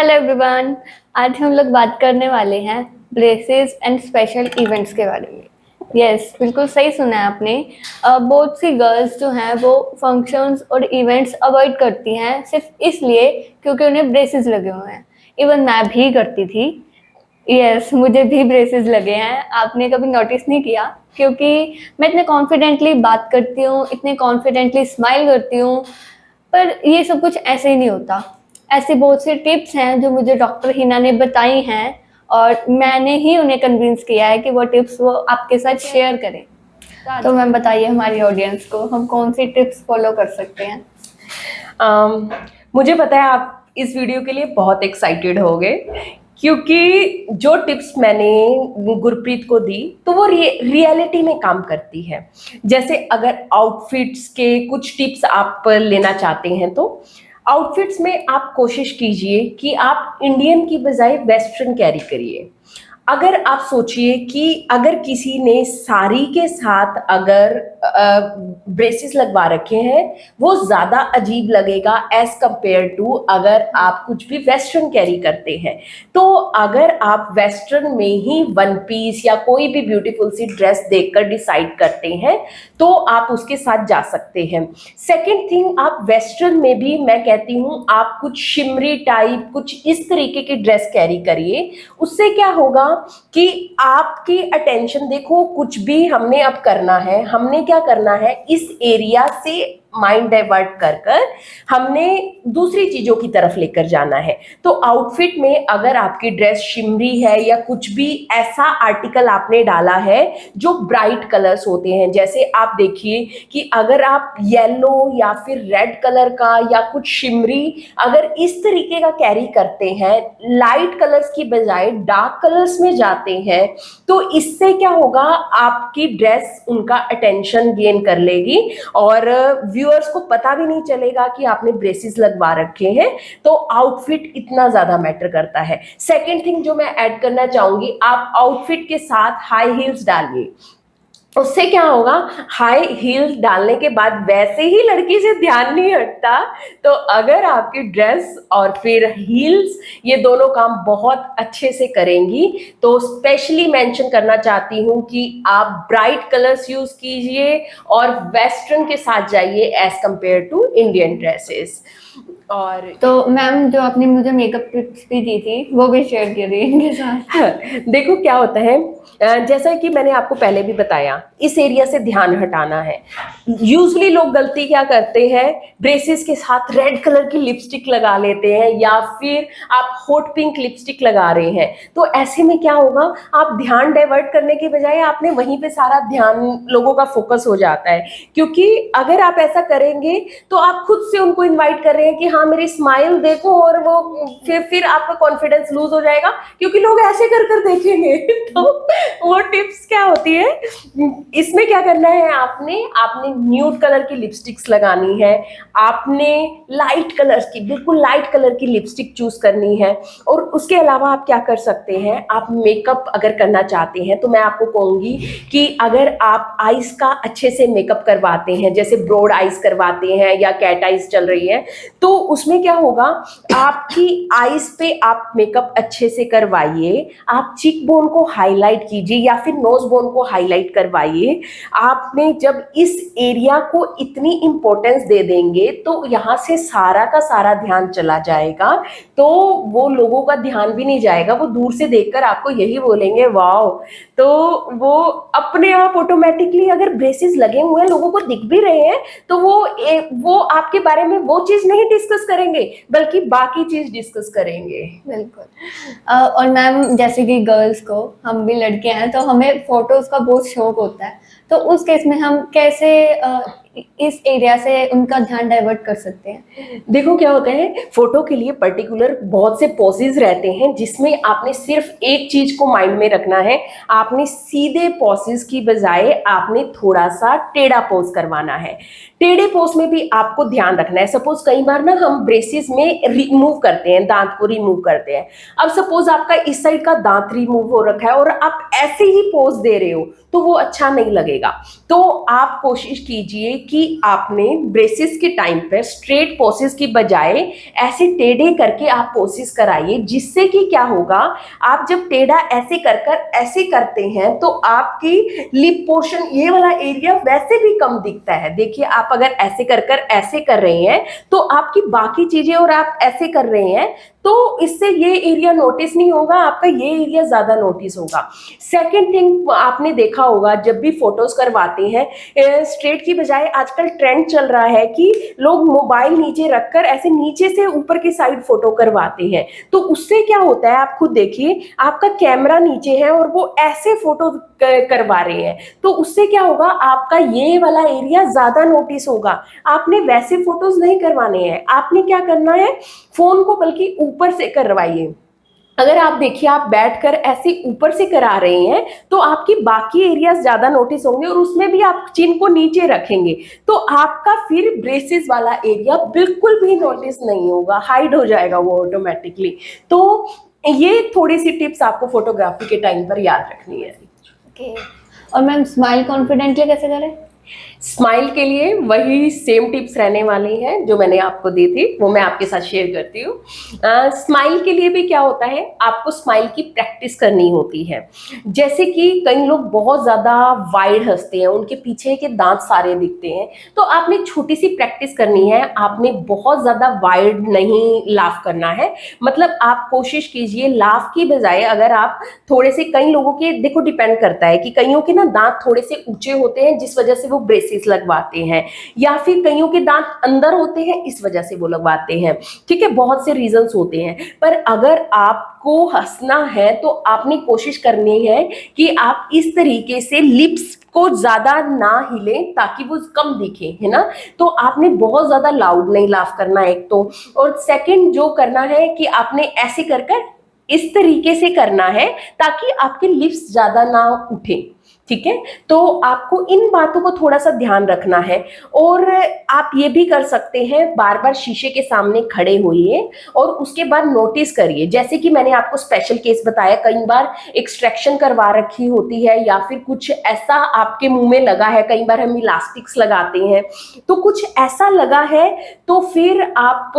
Hello everyone. आज हम लोग बात करने वाले हैं ब्रेसेस एंड स्पेशल इवेंट्स के बारे में। यस, बिल्कुल सही सुना है आपने। बहुत सी गर्ल्स जो हैं वो फंक्शंस और इवेंट्स अवॉइड करती हैं सिर्फ इसलिए क्योंकि उन्हें ब्रेसेस लगे हुए हैं। इवन मैं भी करती थी। यस, मुझे भी ब्रेसेस लगे हैं। आपने कभी नोटिस नहीं किया? क्योंकि मैं इतने कॉन्फिडेंटली बात करती हूँ, इतने कॉन्फिडेंटली स्माइल करती हूँ, पर ये सब कुछ ऐसे ही नहीं होता। ऐसी बहुत सी टिप्स हैं जो मुझे डॉक्टर हिना ने बताई हैं और मैंने ही उन्हें कन्विंस किया है कि वो टिप्स वो आपके साथ शेयर करें। तो मैम बताइए हमारी ऑडियंस को हम कौन सी टिप्स फॉलो कर सकते हैं। अम, मुझे पता है आप इस वीडियो के लिए बहुत एक्साइटेड हो गए, क्योंकि जो टिप्स मैंने गुरप्रीत को दी तो वो रियलिटी में काम करती है। जैसे अगर आउटफिट्स के कुछ टिप्स आप लेना चाहते हैं तो आउटफिट्स में आप कोशिश कीजिए कि आप इंडियन की बजाय वेस्टर्न कैरी करिए। अगर आप सोचिए कि अगर किसी ने साड़ी के साथ अगर ब्रेसेस लगवा रखे हैं, वो ज़्यादा अजीब लगेगा एज कंपेयर टू अगर आप कुछ भी वेस्टर्न कैरी करते हैं। तो अगर आप वेस्टर्न में ही वन पीस या कोई भी ब्यूटीफुल सी ड्रेस देखकर डिसाइड करते हैं तो आप उसके साथ जा सकते हैं। सेकेंड थिंग, आप वेस्टर्न में भी मैं कहती हूँ आप कुछ शिमरी टाइप कुछ इस तरीके की ड्रेस कैरी करिए। उससे क्या होगा कि आपकी अटेंशन, देखो कुछ भी हमने अब करना है, हमने क्या करना है, इस एरिया से माइंड डाइवर्ट कर कर हमने दूसरी चीजों की तरफ लेकर जाना है। तो आउटफिट में अगर आपकी ड्रेस शिमरी है या कुछ भी ऐसा आर्टिकल आपने डाला है जो ब्राइट कलर्स होते हैं, जैसे आप देखिए कि अगर आप येलो या फिर रेड कलर का या कुछ शिमरी अगर इस तरीके का कैरी करते हैं, लाइट कलर्स की बजाय डार्क कलर्स में जाते हैं, तो इससे क्या होगा, आपकी ड्रेस उनका अटेंशन गेन कर लेगी और व्यूअर्स को पता भी नहीं चलेगा कि आपने ब्रेसेस लगवा रखे हैं। तो आउटफिट इतना ज्यादा मैटर करता है। सेकेंड थिंग जो मैं ऐड करना चाहूंगी, आप आउटफिट के साथ हाई हील्स डालिए। उससे क्या होगा, हाई हील्स डालने के बाद वैसे ही लड़की से ध्यान नहीं हटता। तो अगर आपकी ड्रेस और फिर हील्स ये दोनों काम बहुत अच्छे से करेंगी, तो स्पेशली मेंशन करना चाहती हूँ कि आप ब्राइट कलर्स यूज कीजिए और वेस्टर्न के साथ जाइए as compared to Indian dresses. और तो मैम जो आपने मुझे मेकअप टिप्स भी दी थी वो भी शेयर करिए इनके साथ। देखो क्या होता है, जैसा कि मैंने आपको पहले भी बताया, इस एरिया से ध्यान हटाना है। यूजली लोग गलती क्या करते हैं, ब्रेसेस के साथ रेड कलर की लिपस्टिक लगा लेते हैं या फिर आप हॉट पिंक लिपस्टिक लगा रहे हैं। तो ऐसे में क्या होगा, आप ध्यान डाइवर्ट करने के बजाय आपने वहीं पे सारा ध्यान, लोगों का फोकस हो जाता है। क्योंकि अगर आप ऐसा करेंगे तो आप खुद से उनको इन्वाइट कर रहे हैं कि हाँ मेरी स्माइल देखो, और वो फिर आपका कॉन्फिडेंस लूज हो जाएगा क्योंकि लोग ऐसे कर कर देखेंगे। तो वो टिप्स क्या होती है, इसमें क्या करना है, आपने आपने न्यूड कलर की लिपस्टिक्स लगानी है, आपने लाइट कलर्स की, बिल्कुल लाइट कलर की लिपस्टिक चूज करनी है। और उसके अलावा आप क्या कर सकते हैं, आप मेकअप अगर करना चाहते हैं तो मैं आपको कहूंगी कि अगर आप आईज का अच्छे से मेकअप करवाते हैं, जैसे ब्रॉड आईज करवाते हैं या कैट आईज चल रही है, तो उसमें क्या होगा, आपकी आईज पे आप मेकअप अच्छे से करवाइए, आप चीक बोन को हाईलाइट कीजिए या फिर नोज बोन को हाईलाइट करवाइए। आपने जब इस एरिया को इतनी इंपॉर्टेंस दे देंगे तो यहाँ से सारा का सारा ध्यान चला जाएगा। तो वो लोगों का ध्यान भी नहीं जाएगा, वो दूर से देखकर आपको यही बोलेंगे वाओ। तो वो अपने आप ऑटोमेटिकली, अगर ब्रेसेस लगे हुए हैं, लोगों को दिख भी रहे हैं, तो वो आपके बारे में वो चीज नहीं डिस्कस करेंगे बल्कि बाकी चीज डिस्कस करेंगे। बिल्कुल। और मैम जैसे कि गर्ल्स को, हम भी लड़कियां हैं तो हमें फोटोज का बहुत शौक होता है, तो उस केस में हम कैसे इस एरिया से उनका ध्यान डाइवर्ट कर सकते हैं? देखो क्या होता है, फोटो के लिए पर्टिकुलर बहुत से पोजेज रहते हैं जिसमें आपने सिर्फ एक चीज को माइंड में रखना है। आपने सीधे पोजेज की बजाय आपने थोड़ा सा टेढ़ा पोज करवाना है। टेढ़े पोज में भी आपको ध्यान रखना है। सपोज कई बार ना हम ब्रेसेस में रिमूव करते हैं, दांत को रिमूव करते हैं। अब सपोज आपका इस साइड का दांत रिमूव हो रखा है और आप ऐसे ही पोज दे रहे हो तो वो अच्छा नहीं लगेगा। तो आप कोशिश कीजिए कि आपने ब्रेसेस के टाइम पर स्ट्रेट पोसेस की बजाय ऐसे टेढ़े करके आप पोसेस कराइए, जिससे कि क्या होगा, आप जब टेढ़ा ऐसे कर कर ऐसे करते हैं तो आपकी लिप पोर्शन, ये वाला एरिया वैसे भी कम दिखता है। देखिए, आप अगर ऐसे कर कर ऐसे कर रहे हैं तो आपकी बाकी चीजें, और आप ऐसे कर रहे हैं तो इससे ये एरिया नोटिस नहीं होगा, आपका ये एरिया ज्यादा नोटिस होगा। सेकेंड थिंग, आपने देखा होगा जब भी फोटोज करवाते हैं स्ट्रेट की बजाय आजकल ट्रेंड चल रहा है कि लोग मोबाइल नीचे रखकर ऐसे नीचे से ऊपर की साइड फोटो करवाते हैं। तो उससे क्या होता है, आप खुद देखिए, आपका कैमरा नीचे है और वो ऐसे फोटो करवा रहे हैं, तो उससे क्या होगा, आपका ये वाला एरिया ज्यादा नोटिस होगा। आपने वैसे फोटोज नहीं करवाने हैं, आपने क्या करना है, फोन को बल्कि ऊपर से करवाइए। अगर आप देखिए, आप बैठकर ऐसे ऊपर से करा रहे हैं तो आपकी बाकी एरियाज ज्यादा नोटिस होंगे, और उसमें भी आप चिन को नीचे रखेंगे तो आपका फिर ब्रेसेस वाला एरिया बिल्कुल भी नोटिस नहीं होगा, हाइड हो जाएगा वो ऑटोमेटिकली। तो ये थोड़ी सी टिप्स आपको फोटोग्राफी के टाइम पर याद रखनी है। ओके, और मैम स्माइल कॉन्फिडेंटली कैसे करें? स्माइल के लिए वही सेम टिप्स रहने वाली हैं जो मैंने आपको दी थी, वो मैं आपके साथ शेयर करती हूँ। स्माइल के लिए भी क्या होता है, आपको स्माइल की प्रैक्टिस करनी होती है। जैसे कि कई लोग बहुत ज़्यादा वाइड हंसते हैं, उनके पीछे के दांत सारे दिखते हैं, तो आपने छोटी सी प्रैक्टिस करनी है। आपने बहुत ज़्यादा वाइड नहीं लाफ करना है, मतलब आप कोशिश कीजिए लाफ की बजाय, अगर आप थोड़े से, कई लोगों के, देखो डिपेंड करता है कि कईयों के ना दांत थोड़े से ऊंचे होते हैं जिस वजह से वो ब्रेसेस लगवाते हैं, या फिर कईयों के दांत अंदर होते हैं इस वजह से वो लगवाते हैं। ठीक है, बहुत से रीजंस होते हैं, पर अगर आपको हंसना है तो आपने कोशिश करनी है कि आप इस तरीके से लिप्स को ज्यादा ना हिलें ताकि वो कम दिखे, है ना। तो आपने बहुत ज्यादा लाउड नहीं लाफ करना एक तो, और सेकंड जो करना है कि आपने ऐसे कर कर इस तरीके से करना है ताकि आपके लिप्स ज्यादा ना उठे। ठीक है, तो आपको इन बातों को थोड़ा सा ध्यान रखना है। और आप ये भी कर सकते हैं, बार बार शीशे के सामने खड़े होइए और उसके बाद नोटिस करिए। जैसे कि मैंने आपको स्पेशल केस बताया, कई बार एक्सट्रैक्शन करवा रखी होती है या फिर कुछ ऐसा आपके मुंह में लगा है, कई बार हम इलास्टिक्स लगाते हैं, तो कुछ ऐसा लगा है तो फिर आप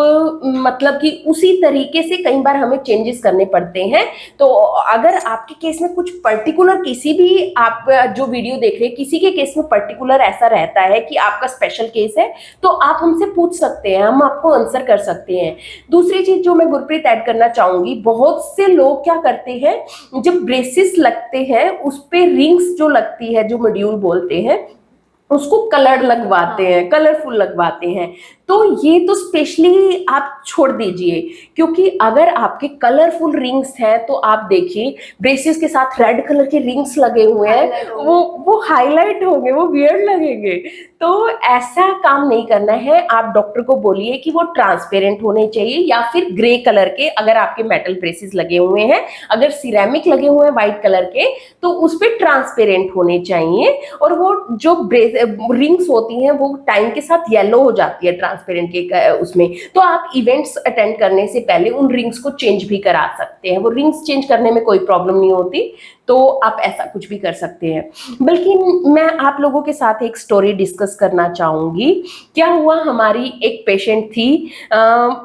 मतलब कि उसी तरीके से कई बार हमें चेंजेस करने पड़ते हैं। तो अगर आपके केस में कुछ पर्टिकुलर, किसी भी आप जो वीडियो देख रहे हैं किसी के केस में पर्टिकुलर ऐसा रहता है कि आपका स्पेशल केस है, तो आप हमसे पूछ सकते हैं, हम आपको आंसर कर सकते हैं। दूसरी चीज जो मैं गुरप्रीत ऐड करना चाहूंगी, बहुत से लोग क्या करते हैं, जब ब्रेसेस लगते हैं उस पे रिंग्स जो लगती है, जो मॉड्यूल बोलते हैं, उसको कलर लगवाते हैं, कलरफुल लगवाते हैं। तो ये तो स्पेशली आप छोड़ दीजिए, क्योंकि अगर आपके कलरफुल रिंग्स हैं तो आप देखिए ब्रेसेस के साथ रेड कलर के रिंग्स लगे हुए हैं, वो हाईलाइट होंगे, वो वियर्ड लगेंगे। तो ऐसा काम नहीं करना है। आप डॉक्टर को बोलिए कि वो ट्रांसपेरेंट होने चाहिए, या फिर ग्रे कलर के, अगर आपके मेटल ब्रेसेस लगे हुए हैं। अगर सिरेमिक लगे हुए हैं व्हाइट कलर के तो उस पर ट्रांसपेरेंट होने चाहिए। और वो जो रिंग्स होती हैं वो टाइम के साथ येलो हो जाती है ट्रांसपेरेंट के उसमें, तो आप इवेंट्स अटेंड करने से पहले उन रिंग्स को चेंज भी करा सकते हैं। वो रिंग्स चेंज करने में कोई प्रॉब्लम नहीं होती, तो आप ऐसा कुछ भी कर सकते हैं। बल्कि मैं आप लोगों के साथ एक स्टोरी डिस्कस करना चाहूंगी। क्या हुआ, हमारी एक पेशेंट थी,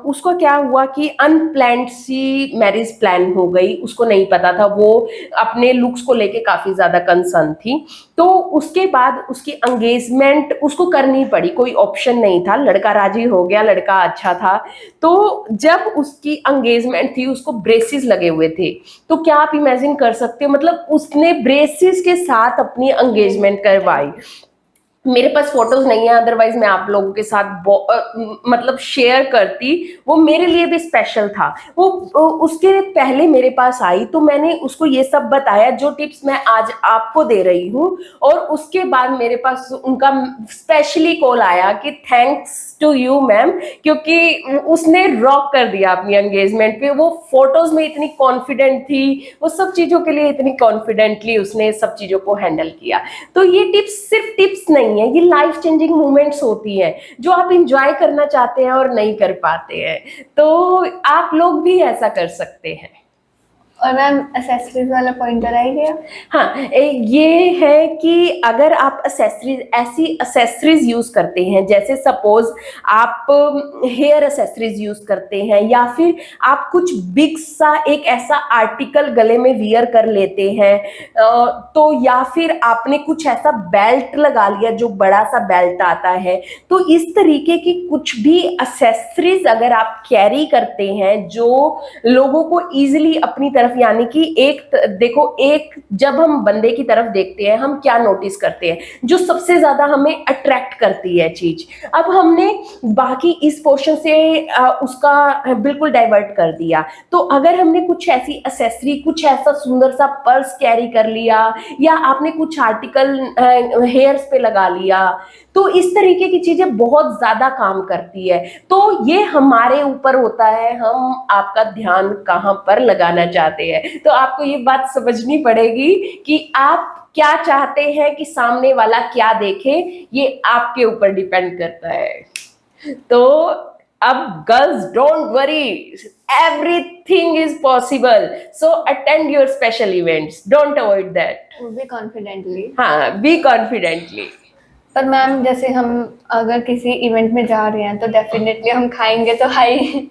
उसको क्या हुआ कि अनप्लान्ड सी मैरिज प्लान हो गई, उसको नहीं पता था, वो अपने लुक्स को लेके काफी ज्यादा कंसर्न थी। तो उसके बाद उसकी एंगेजमेंट उसको करनी पड़ी, कोई ऑप्शन नहीं था, लड़का राजी हो गया, लड़का अच्छा था। तो जब उसकी एंगेजमेंट थी उसको ब्रेसेस लगे हुए थे, तो क्या आप इमेजिन कर सकते हो, मतलब उसने ब्रेसेस के साथ अपनी एंगेजमेंट करवाई। मेरे पास फोटोज नहीं है, अदरवाइज मैं आप लोगों के साथ मतलब शेयर करती, वो मेरे लिए भी स्पेशल था। वो उसके पहले मेरे पास आई तो मैंने उसको ये सब बताया जो टिप्स मैं आज आपको दे रही हूँ, और उसके बाद मेरे पास उनका स्पेशली कॉल आया कि थैंक्स टू यू मैम, क्योंकि उसने रॉक कर दिया अपनी एंगेजमेंट पे। वो फोटोज में इतनी कॉन्फिडेंट थी, वो सब चीजों के लिए इतनी कॉन्फिडेंटली उसने सब चीजों को हैंडल किया। तो ये टिप्स सिर्फ टिप्स नहीं है, ये लाइफ चेंजिंग मोमेंट्स होती हैं जो आप इंजॉय करना चाहते हैं और नहीं कर पाते हैं। तो आप लोग भी ऐसा कर सकते हैं। और मैम एक्सेसरीज वाला पॉइंटर आई गया। हाँ, ये है कि अगर आप ऐसी एक्सेसरीज यूज करते हैं, जैसे सपोज आप हेयर एक्सेसरीज यूज करते हैं, या फिर आप कुछ बिग सा एक ऐसा आर्टिकल गले में वियर कर लेते हैं, तो या फिर आपने कुछ ऐसा बेल्ट लगा लिया जो बड़ा सा बेल्ट आता है, तो इस तरीके की कुछ भी एक्सेसरीज अगर आप कैरी करते हैं जो लोगों को इजीली अपनी तरफ, यानी कि देखो, एक जब हम बंदे की तरफ देखते हैं हम क्या नोटिस करते हैं, जो सबसे ज्यादा हमें अट्रैक्ट करती है चीज। अब हमने बाकी इस पोर्शन से उसका बिल्कुल डाइवर्ट कर दिया, तो अगर हमने कुछ ऐसी एक्सेसरी, कुछ ऐसा सुंदर सा पर्स कैरी कर लिया, या आपने कुछ आर्टिकल हेयर्स पे लगा लिया, तो इस तरीके की चीजें बहुत ज्यादा काम करती है। तो ये हमारे ऊपर होता है, हम आपका ध्यान कहाँ पर लगाना चाहते हैं। तो आपको ये बात समझनी पड़ेगी कि आप क्या चाहते हैं कि सामने वाला क्या देखे, ये आपके ऊपर डिपेंड करता है। तो अब girls, don't worry, everything is possible, so attend your special events, don't avoid that. वो भी कॉन्फिडेंटली। हाँ, बी कॉन्फिडेंटली। पर मैम जैसे हम अगर किसी इवेंट में जा रहे हैं तो डेफिनेटली हम खाएंगे तो हाई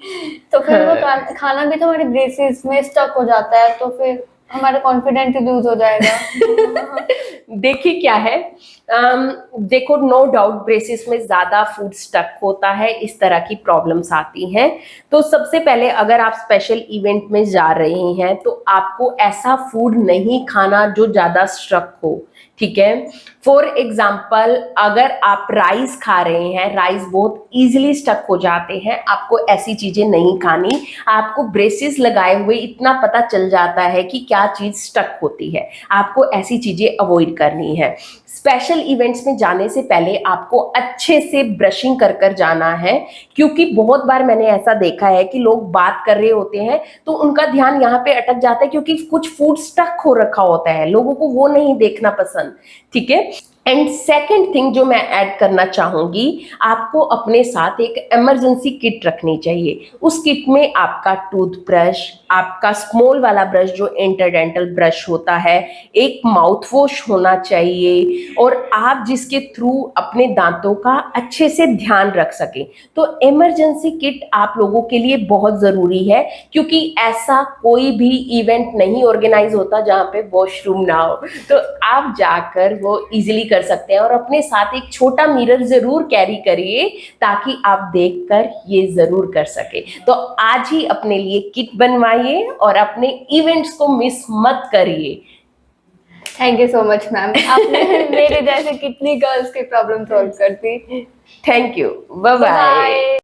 तो फिर वो खाना भी तो हमारे ब्रेसेस में स्टक हो जाता है, तो फिर हमारा कॉन्फिडेंस लूज हो जाएगा। देखिए क्या है, देखो, नो डाउट ब्रेसिस में ज्यादा फूड स्टक होता है, इस तरह की प्रॉब्लम्स आती हैं। तो सबसे पहले अगर आप स्पेशल इवेंट में जा रहे हैं तो आपको ऐसा फूड नहीं खाना जो ज्यादा स्टक हो, ठीक है। फॉर एग्जाम्पल, अगर आप राइस खा रहे हैं, राइस बहुत इजीली स्टक हो जाते हैं, आपको ऐसी चीजें नहीं खानी। आपको ब्रेसेस लगाए हुए इतना पता चल जाता है कि क्या चीज स्टक होती है, आपको ऐसी चीजें अवॉइड करनी है। स्पेशल इवेंट्स में जाने से पहले आपको अच्छे से ब्रशिंग कर कर जाना है, क्योंकि बहुत बार मैंने ऐसा देखा है कि लोग बात कर रहे होते हैं तो उनका ध्यान यहाँ पे अटक जाता है, क्योंकि कुछ फूड स्टक हो रखा होता है, लोगों को वो नहीं देखना पसंद, ठीक है। एंड सेकेंड थिंग जो मैं ऐड करना चाहूंगी, आपको अपने साथ एक इमरजेंसी किट रखनी चाहिए। उस किट में आपका टूथब्रश, आपका स्मॉल वाला ब्रश जो इंटरडेंटल ब्रश होता है, एक माउथ वॉश होना चाहिए, और आप जिसके थ्रू अपने दांतों का अच्छे से ध्यान रख सके। तो इमरजेंसी किट आप लोगों के लिए बहुत जरूरी है, क्योंकि ऐसा कोई भी इवेंट नहीं ऑर्गेनाइज होता जहाँ पे वॉशरूम ना हो, तो आप जाकर वो इजीली कर सकते हैं। और अपने साथ एक छोटा मिरर जरूर कैरी करिए, ताकि आप देखकर ये जरूर कर सके। तो आज ही अपने लिए किट बनवाइए और अपने इवेंट्स को मिस मत करिए। Thank you so much ma'am, आपने मेरे जैसे कितनी गर्ल्स की प्रॉब्लम सॉल्व कर दी। Thank you, bye bye.